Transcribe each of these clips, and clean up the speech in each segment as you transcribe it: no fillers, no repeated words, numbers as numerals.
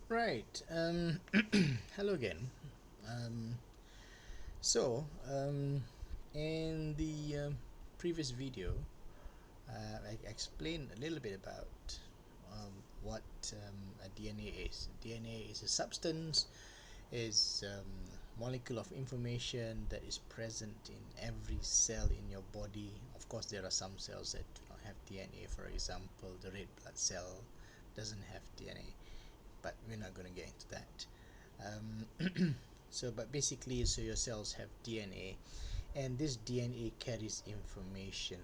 Right. Hello again. Um, so, in the previous video, I explained a little bit about what a DNA is. DNA is a substance, is molecule of information that is present in every cell in your body. Of course, there are some cells that do not have DNA. For example, the red blood cell doesn't have DNA, but we're not going to get into that. But basically, so your cells have DNA, and this DNA carries information.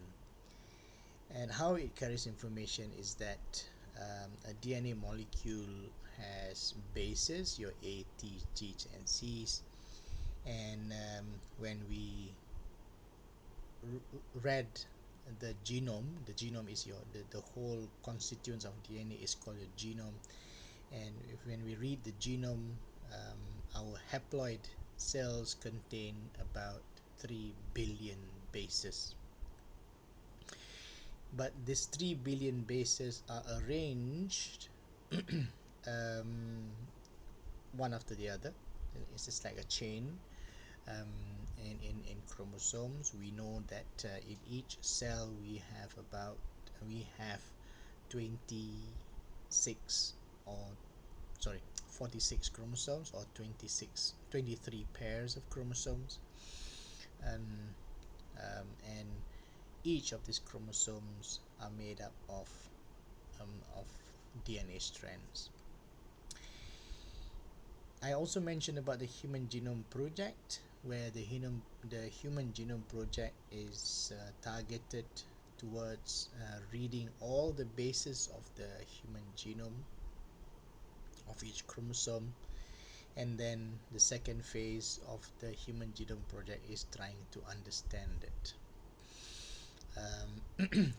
And how it carries information is that a DNA molecule has bases, your A, T, G's, and C's. And when we read the genome is the whole constituents of DNA is called a genome. And when we read the genome, our haploid cells contain about 3 billion bases. But these 3 billion bases are arranged um, one after the other. It's just like a chain. In chromosomes, we know that in each cell we have 26 or sorry 46 chromosomes, or 23 pairs of chromosomes. um, and each of these chromosomes are made up of DNA strands. I also mentioned about the Human Genome Project, where the Human Genome Project is targeted towards reading all the bases of the human genome of each chromosome. And then the second phase of the Human Genome Project is trying to understand it.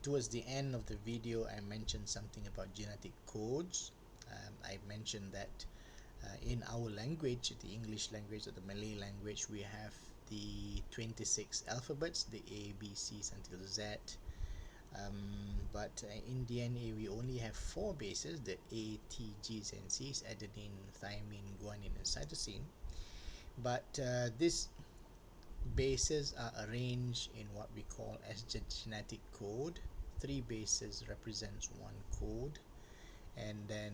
Towards the end of the video, I mentioned something about genetic codes. I mentioned that in our language, the English language or the Malay language, we have the 26 alphabets, the A, B, C's until Z. But in DNA, we only have 4 bases, the A, T, G's, and C's: adenine, thymine, guanine, and cytosine. But these bases are arranged in what we call as the genetic code. 3 bases represents 1 code, and then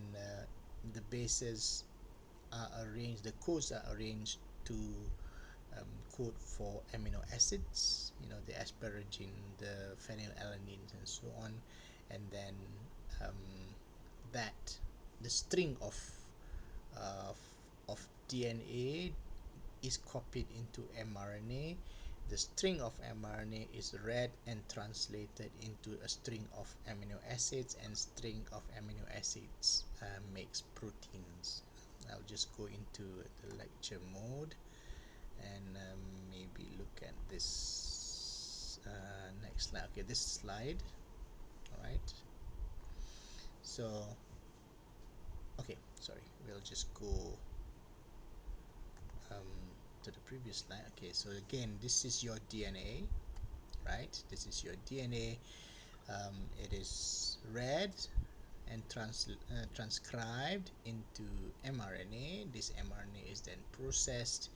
the bases are arranged, the codes are arranged to code for amino acids, the asparagine, the phenylalanine, and so on. And then um, that the string uh, of DNA is copied into mRNA. The string of mRNA is read and translated into a string of amino acids, and string of amino acids makes proteins. I'll just go into the lecture mode and maybe look at this next slide. Okay, this slide. All right. So, okay, sorry. We'll just go to the previous slide. Okay, so again, this is your DNA, right? This is your DNA. It is read and transcribed into mRNA. This mRNA is then processed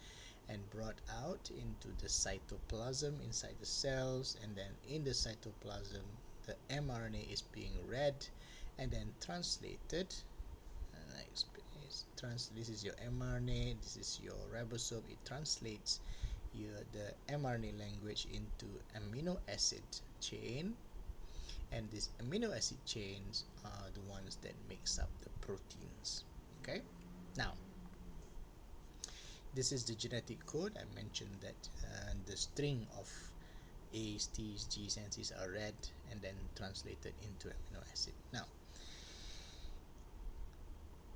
and brought out into the cytoplasm inside the cells, and then in the cytoplasm the mRNA is being read and then translated. This is your mRNA, this is your ribosome. It translates the mRNA language into amino acid chain, and these amino acid chains are the ones that makes up the proteins. Okay, now this is the genetic code. I mentioned that the string of A's, T's, G's, and C's are read and then translated into amino acid. Now,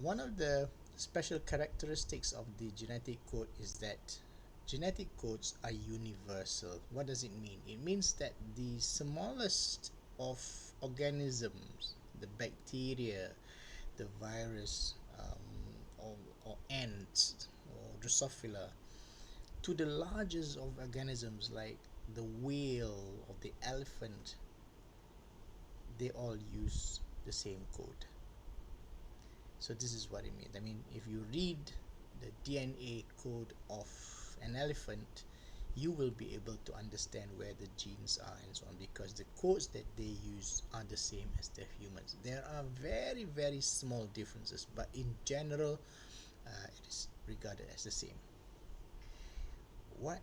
one of the special characteristics of the genetic code is that genetic codes are universal. What does it mean? It means that the smallest of organisms, the bacteria, the virus, or ants, or Drosophila, to the largest of organisms like the whale or the elephant, they all use the same code. So this is what it means. I mean, if you read the DNA code of an elephant, you will be able to understand where the genes are and so on, because the codes that they use are the same as the humans. There are very, very small differences, but in general, it is regarded as the same. What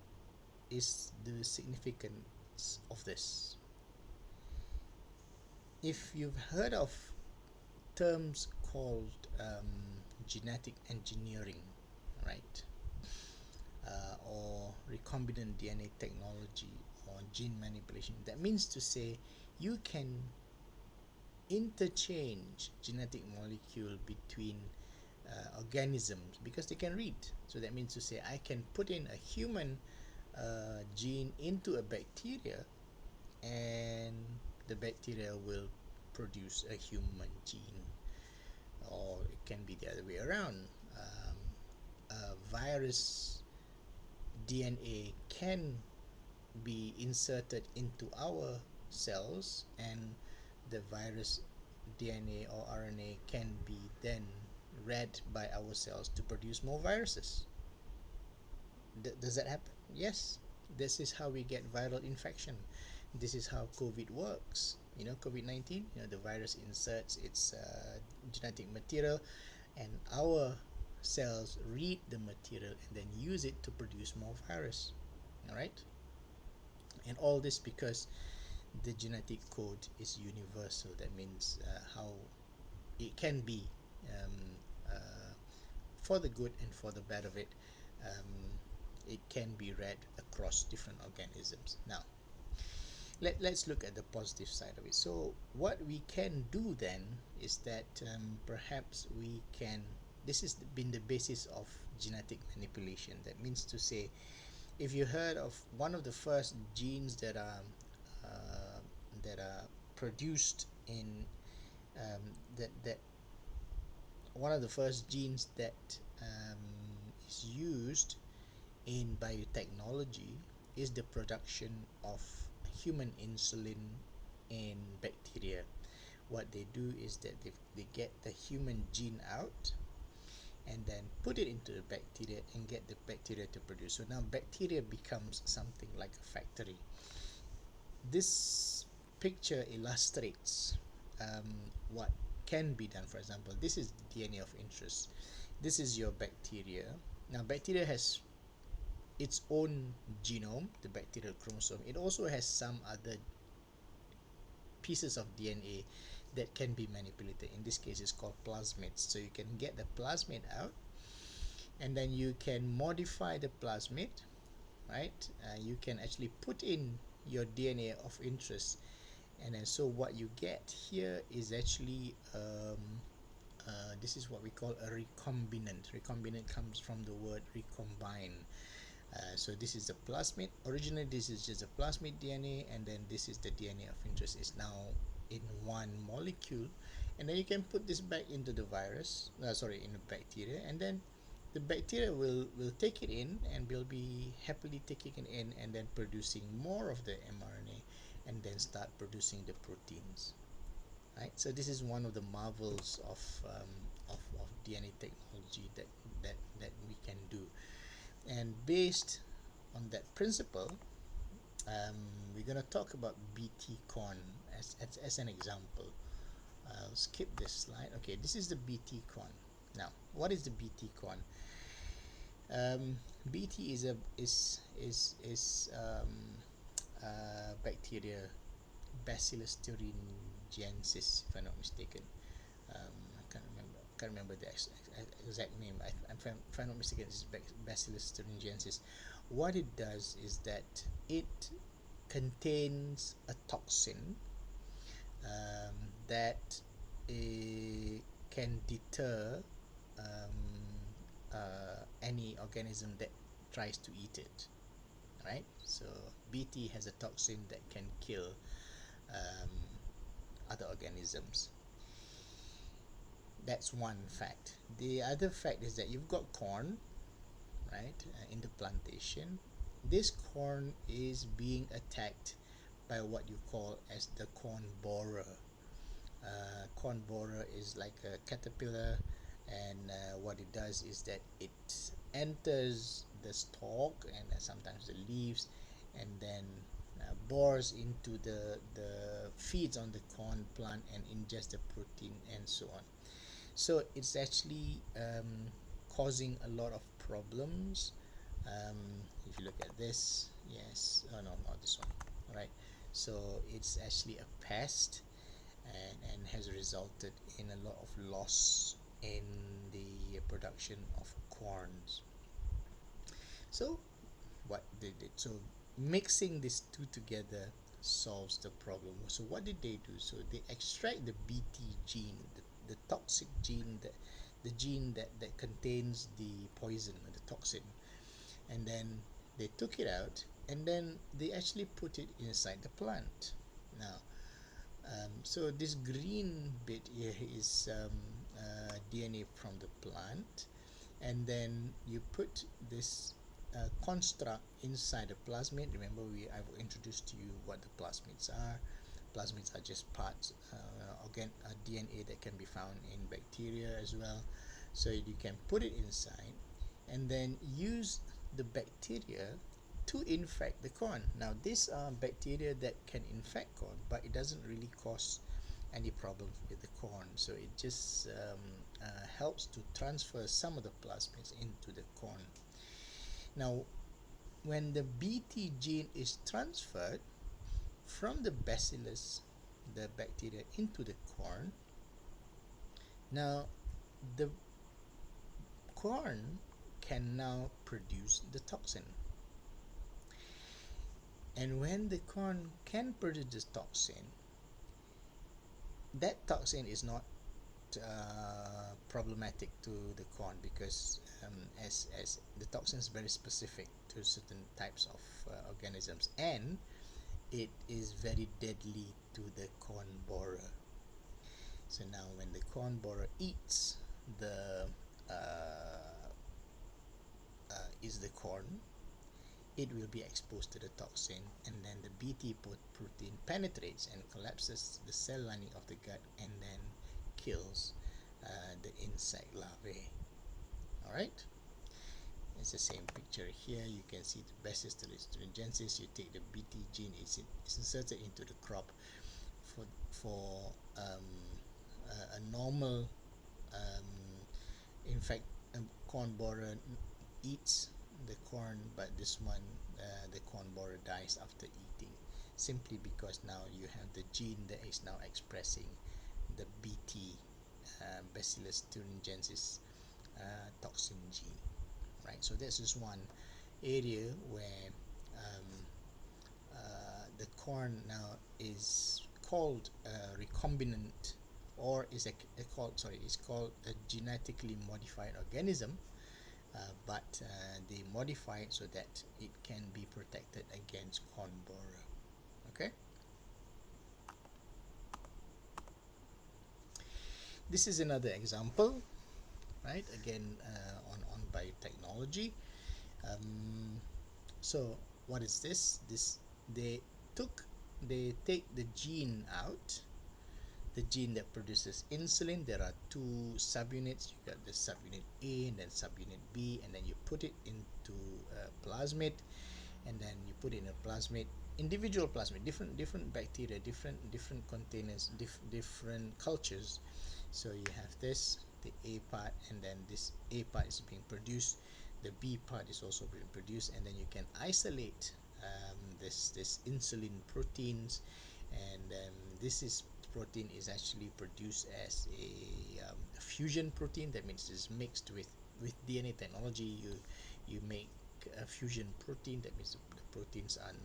is the significance of this? If you've heard of terms called genetic engineering, right? Or recombinant DNA technology or gene manipulation, that means to say you can interchange genetic molecule between organisms because they can read. So that means to say I can put in a human gene into a bacteria, and the bacteria will produce a human gene, or it can be the other way around. A virus DNA can be inserted into our cells, and the virus DNA or RNA can be then read by our cells to produce more viruses. Does that happen? Yes. This is how we get viral infection. This is how COVID works. You know, COVID-19, you know, the virus inserts its genetic material, and our cells read the material and then use it to produce more virus. All right? And all this because the genetic code is universal. That means how it can be, um, uh, for the good and for the bad of it, it can be read across different organisms. Now, let's look at the positive side of it. So what we can do then is that perhaps we can, this has been the basis of genetic manipulation. That means to say, if you heard of one of the first genes uh, that are produced in that one of the first genes that is used in biotechnology is the production of human insulin in bacteria. What they do is that they get the human gene out and then put it into the bacteria and get the bacteria to produce. So now bacteria becomes something like a factory. This picture illustrates what can be done. For example, this is DNA of interest. This is your bacteria. Now bacteria has its own genome, the bacterial chromosome. It also has some other pieces of DNA that can be manipulated. In this case, it's called plasmids. So you can get the plasmid out, and then you can modify the plasmid, right? You can actually put in your DNA of interest, and then so what you get here is actually this is what we call a recombinant. Recombinant comes from the word recombine. So this is the plasmid. Originally this is just a plasmid DNA, and then this is the DNA of interest. Is now in one molecule, and then you can put this back into the virus, in the bacteria, and then the bacteria will take it in and will be happily taking it in and then producing more of the mRNA, and then start producing the proteins, right? So this is one of the marvels of DNA technology that we can do. And based on that principle, we're going to talk about BT corn as an example. I'll skip this slide. Okay, this is the BT corn. Now, what is the BT corn? BT is a is bacteria, Bacillus thuringiensis, if I'm not mistaken. I can't remember the exact name. If I'm not mistaken, it's Bacillus thuringiensis. What it does is that it contains a toxin that can deter any organism that tries to eat it. Right? So BT has a toxin that can kill um, other organisms. That's one fact. The other fact is that you've got corn, right, in the plantation. This corn is being attacked by what you call as the corn borer. Corn borer is like a caterpillar and what it does is that it enters the stalk and sometimes the leaves, and then bores into the feeds on the corn plant and ingests the protein and so on. So it's actually causing a lot of problems. um, if you look at this, yes, oh no, not this one. All right, so it's actually a pest, and has resulted in a lot of loss in the production of corns. So what they did, so mixing these two together solves the problem. So what did they do? So they extract the bt gene, the toxic gene, the gene that contains the poison or the toxin, and then they took it out, and then they actually put it inside the plant. Now so this green bit here is DNA from the plant, and then you put this construct inside the plasmid. Remember, I've introduced to you what the plasmids are. Plasmids are just parts, DNA that can be found in bacteria as well. So you can put it inside, and then use the bacteria to infect the corn. Now, these are bacteria that can infect corn, but it doesn't really cause any problems with the corn. So it just helps to transfer some of the plasmids into the corn. Now, when the Bt gene is transferred from the bacillus, the bacteria, into the corn, now the corn can now produce the toxin. And when the corn can produce this toxin, that toxin is not problematic to the corn, because as the toxin is very specific to certain types of organisms, and it is very deadly to the corn borer. So now when the corn borer uh, eats the corn, it will be exposed to the toxin, and then the Bt protein penetrates and collapses the cell lining of the gut, and then kills the insect larvae. All right, it's the same picture here. You can see the Bacillus thuringiensis. You take the Bt gene, it's inserted into the crop. For a normal, um, in fact, a corn borer eats the corn, but this one, the corn borer dies after eating, simply because now you have the gene that is now expressing the Bt, Bacillus thuringiensis toxin gene. Right, so this is one area where um, the corn now is called recombinant, or is called, sorry, it's called a genetically modified organism, but they modify it so that it can be protected against corn borer. Okay, this is another example, right? Again, on biotechnology. Um, so what is this? They took they take the gene out, the gene that produces insulin. There are two subunits. You got the subunit A and then subunit B, and then you put it into a plasmid, and then you put it in a plasmid, individual plasmid, different bacteria, different containers, different cultures. So you have this, the A part, and then this A part is being produced, the B part is also being produced, and then you can isolate this insulin proteins, and this is protein is actually produced as a fusion protein. That means it's mixed with DNA technology. You make a fusion protein. That means the proteins are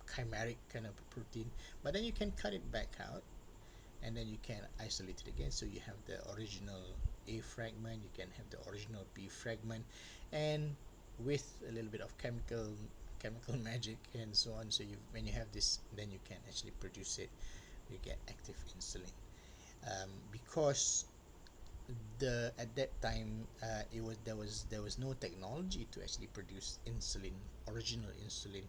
chimeric kind of protein, but then you can cut it back out, and then you can isolate it again. So you have the original A fragment, you can have the original B fragment, and with a little bit of chemical magic and so on. So when you have this, then you can actually produce it. You get active insulin, because at that time there was no technology to actually produce insulin, original insulin.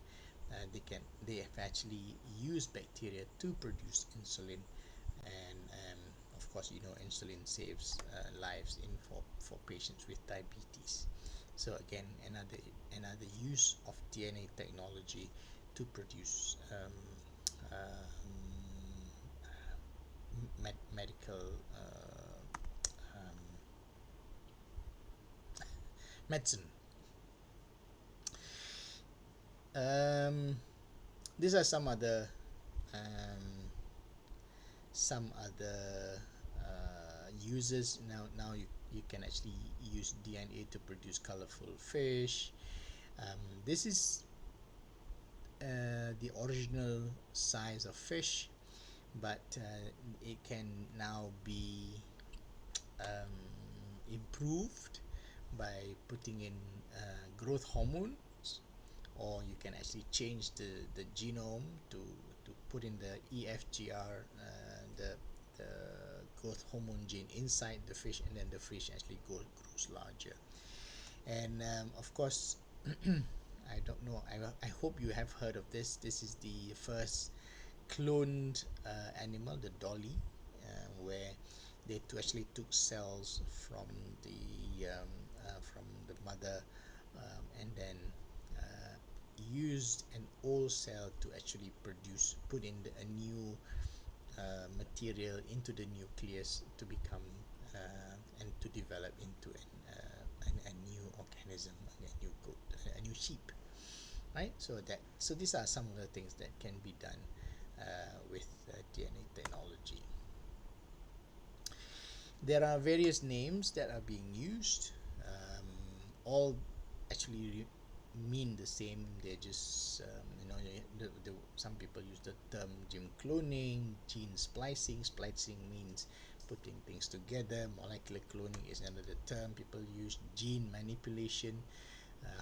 They have actually used bacteria to produce insulin, and of of course, you know, insulin saves lives in for patients with diabetes. So again, another use of DNA technology to produce medical um, medicine. Um, these are um, some other uses. Now you can actually use DNA to produce colorful fish. This is the original size of fish, but it can now be um, improved by putting in growth hormones, or you can actually change the genome to put in the EFGR, the growth hormone gene inside the fish, and then the fish actually grows larger. And of course, I don't know, I hope you have heard of this. This is the first cloned animal, the dolly, where they actually took cells from the mother, and then used an old cell to actually put in a new material into the nucleus to become and to develop into a new organism, a new sheep, right? So these are some of the things that can be done with DNA technology. There are various names that are being used, all actually mean the same. They're just some people use the term gene cloning, gene splicing. Splicing means putting things together. Molecular cloning is another term people use. Gene manipulation,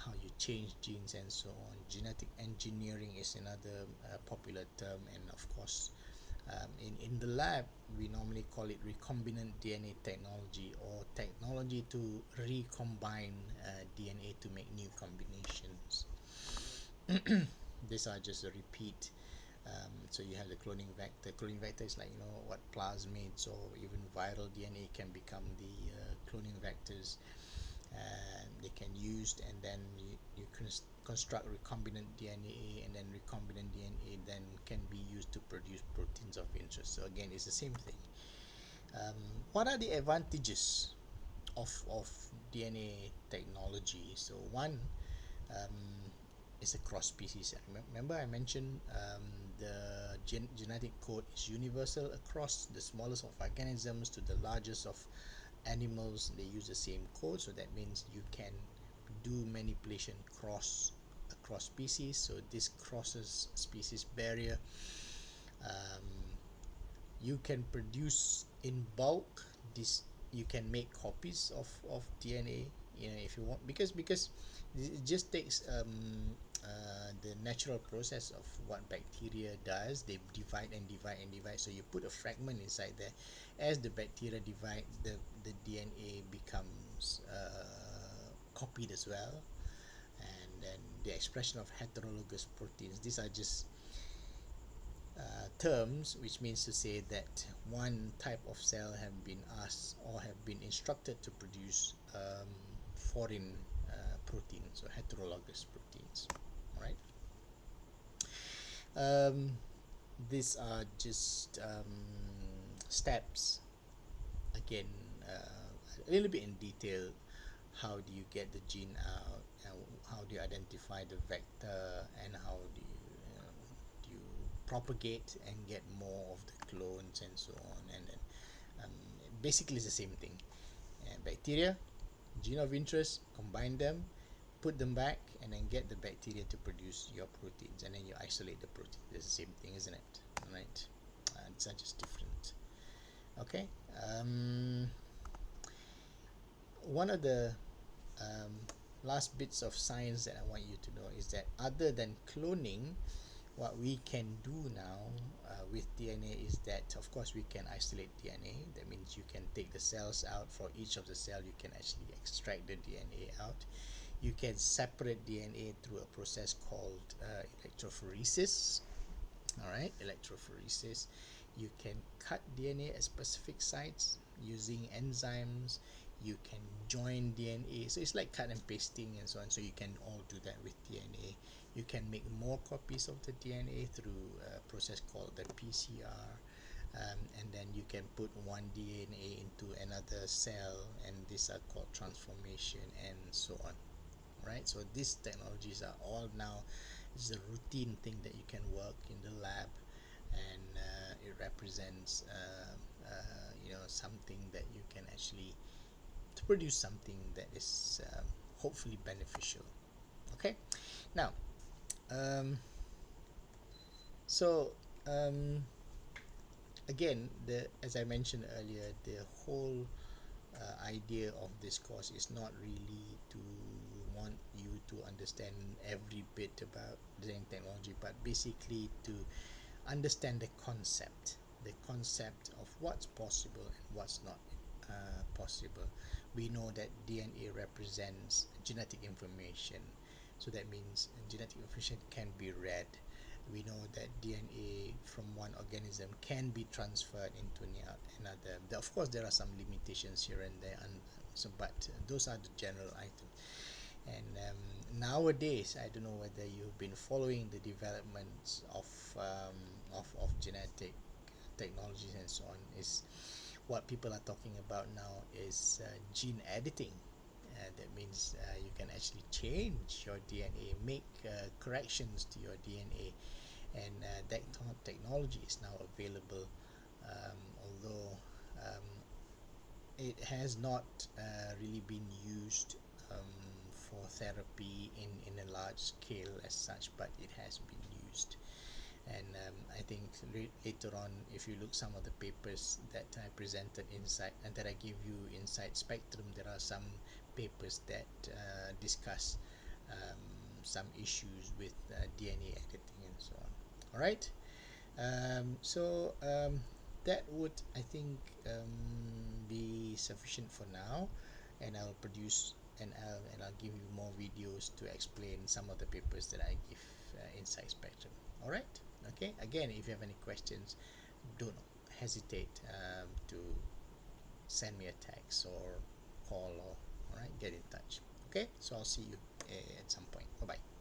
how you change genes and so on. Genetic engineering is another popular term, and of course, in the lab we normally call it recombinant DNA technology, or technology to recombine DNA to make new combinations. These are just a repeat. So you have the cloning vector. Cloning vector is like, you know, what plasmids or even viral DNA can become the cloning vectors. They can use, and then you can construct recombinant DNA, and then recombinant DNA then can be used to produce proteins of interest. So again, it's the same thing. What are the advantages of DNA technology? So one, is a cross species. Remember I mentioned the genetic code is universal across the smallest of organisms to the largest of animals. They use the same code, so that means you can do manipulation across species. So this crosses species barrier. You can produce in bulk. This, you can make copies of DNA, you know, if you want, because it just takes the natural process of what bacteria does. They divide and divide and divide, so you put a fragment inside there. As the bacteria divide, the DNA becomes copied as well. And then the expression of heterologous proteins, these are just terms which means to say that one type of cell have been asked or have been instructed to produce foreign proteins or heterologous proteins. All right. These are just steps. Again, a little bit in detail. How do you get the gene out? How do you identify the vector? And how do you propagate and get more of the clones and so on? And then basically it's the same thing. Bacteria, gene of interest, combine them, put them back, and then get the bacteria to produce your proteins, and then you isolate the protein. It's the same thing, isn't it? All right. It's just different. Okay. One of the last bits of science that I want you to know is that other than cloning, what we can do now with DNA is that, of course, we can isolate DNA. That means you can take the cells out. For each of the cell, you can actually extract the DNA out. You can separate DNA through a process called electrophoresis. All right, electrophoresis. You can cut DNA at specific sites using enzymes. You can join DNA, so it's like cut and pasting and so on. So you can all do that with DNA. You can make more copies of the DNA through a process called the PCR, and then you can put one DNA into another cell, and these are called transformation and so on. Right, so these technologies are all now, it's a routine thing that you can work in the lab, and it represents something that you can actually to produce something that is hopefully beneficial. Okay, now um, so um, again, the as I mentioned earlier, the whole idea of this course is not really to want you to understand every bit about design technology, but basically to understand the concept of what's possible and what's not possible. We know that DNA represents genetic information, so that means genetic information can be read. We know that DNA from one organism can be transferred into another. Of course, there are some limitations here and there, and so but those are the general items. And nowadays, I don't know whether you've been following the developments of genetic technologies and so on. Is what people are talking about now is gene editing. That means you can actually change your DNA, make corrections to your DNA, and that technology is now available. Although it has not really been used for therapy in a large scale as such, but it has been used. And I think later on, if you look some of the papers that I presented inside and that I give you inside Spectrum, there are some papers that discuss some issues with DNA editing and so on. All right. That would, I think, be sufficient for now, and I'll produce and I'll give you more videos to explain some of the papers that I give inside Spectrum. All right. Okay. Again, if you have any questions, don't hesitate to send me a text or call, or all right, get in touch. Okay. So I'll see you at some point. Bye bye.